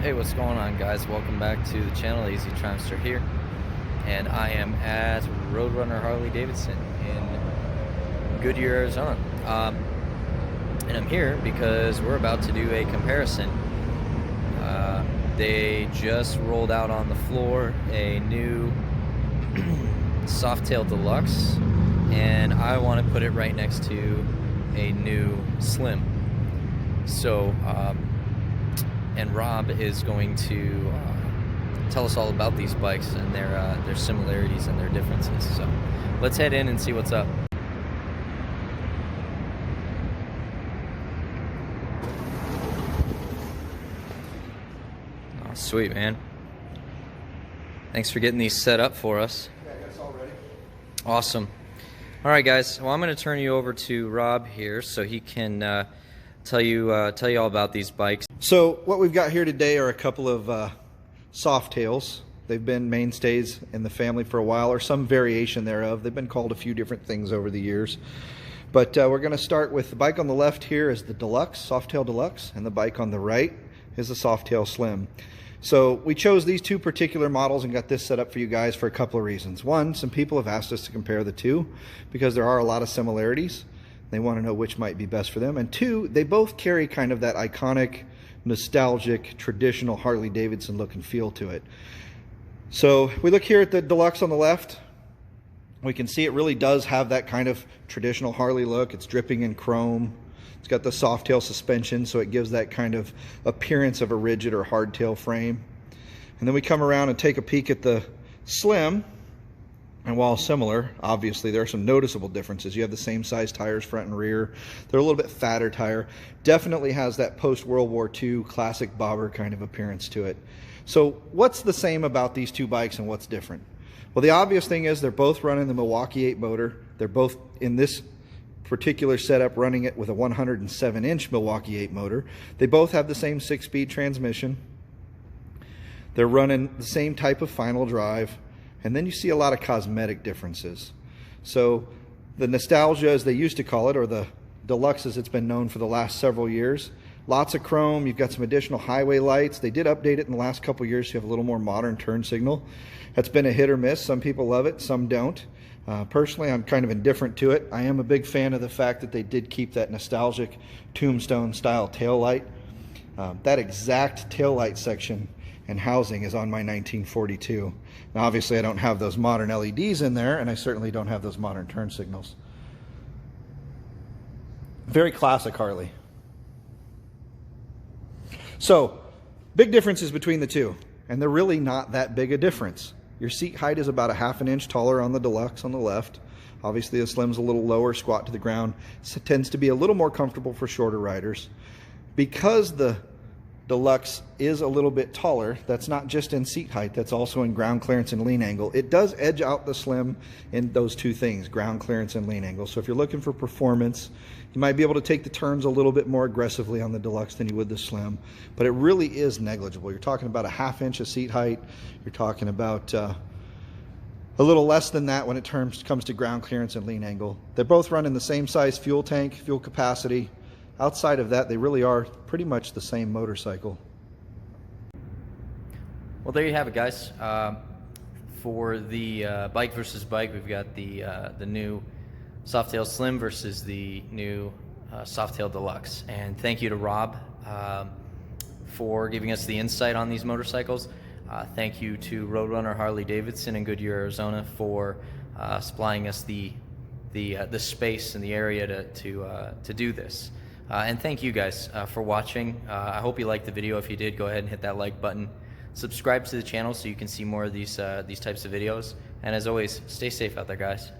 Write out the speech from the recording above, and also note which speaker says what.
Speaker 1: Hey, what's going on, guys? Welcome back to the channel. Easy Trimester here, and I am at Roadrunner Harley-Davidson in Goodyear, Arizona. And I'm here because we're about to do a comparison. They just rolled out on the floor a new Softail Deluxe, and I want to put it right next to a new Slim. So, and Rob is going to tell us all about these bikes and their similarities and their differences. So let's head in and see what's up. Oh, sweet, man. Thanks for getting these set up for us.
Speaker 2: Yeah, I got us all ready.
Speaker 1: Awesome. All right, guys. Well, I'm going to turn you over to Rob here so he can tell you all about these bikes.
Speaker 2: So what we've got here today are a couple of Softails. They've been mainstays in the family for a while, or some variation thereof. They've been called a few different things over the years. But we're going to start with the bike on the left here is the Deluxe, Softail Deluxe, and the bike on the right is the Softail Slim. So we chose these two particular models and got this set up for you guys for a couple of reasons. One, some people have asked us to compare the two because there are a lot of similarities. They want to know which might be best for them. And two, they both carry kind of that iconic, nostalgic, traditional Harley-Davidson look and feel to it. So we look here at the Deluxe on the left. We can see it really does have that kind of traditional Harley look. It's dripping in chrome. It's got the Softail suspension, so it gives that kind of appearance of a rigid or hardtail frame. And then we come around and take a peek at the Slim. And while similar, obviously there are some noticeable differences. You have the same size tires front and rear. They're a little bit fatter tire. Definitely has that post-World War II classic bobber kind of appearance to it. So what's the same about these two bikes and what's different? Well, the obvious thing is they're both running the Milwaukee 8 motor. They're both in this particular setup running it with a 107-inch Milwaukee 8 motor. They both have the same 6-speed transmission. They're running the same type of final drive. And then you see a lot of cosmetic differences. So the nostalgia, as they used to call it, or the Deluxe as it's been known for the last several years, lots of chrome. You've got some additional highway lights. They did update it in the last couple of years to have a little more modern turn signal. That's been a hit or miss. Some people love it, some don't. Personally, I'm kind of indifferent to it. I am a big fan of the fact that they did keep that nostalgic tombstone style tail light. That exact tail light section and housing is on my 1942. Now obviously I don't have those modern LEDs in there, and I certainly don't have those modern turn signals. Very classic Harley. So big differences between the two, and they're really not that big a difference. Your seat height is about a ½ an inch taller on the Deluxe on the left. Obviously the Slim's a little lower, squat to the ground. So it tends to be a little more comfortable for shorter riders. Because the Deluxe is a little bit taller, that's not just in seat height, that's also in ground clearance and lean angle. It does edge out the Slim in those two things, ground clearance and lean angle. So if you're looking for performance, you might be able to take the turns a little bit more aggressively on the Deluxe than you would the Slim, but it really is negligible. You're talking about a ½ inch of seat height. You're talking about a little less than that when it comes to ground clearance and lean angle. They're both running the same size fuel tank, fuel capacity. Outside of that, they really are pretty much the same motorcycle.
Speaker 1: Well, there you have it, guys. For the bike versus bike, we've got the new Softail Slim versus the new Softail Deluxe. And thank you to Rob for giving us the insight on these motorcycles. Thank you to Roadrunner Harley-Davidson in Goodyear, Arizona for supplying us the space and the area to do this. And thank you guys for watching. I hope you liked the video. If you did, go ahead and hit that like button. Subscribe to the channel so you can see more of these types of videos. And as always, stay safe out there, guys.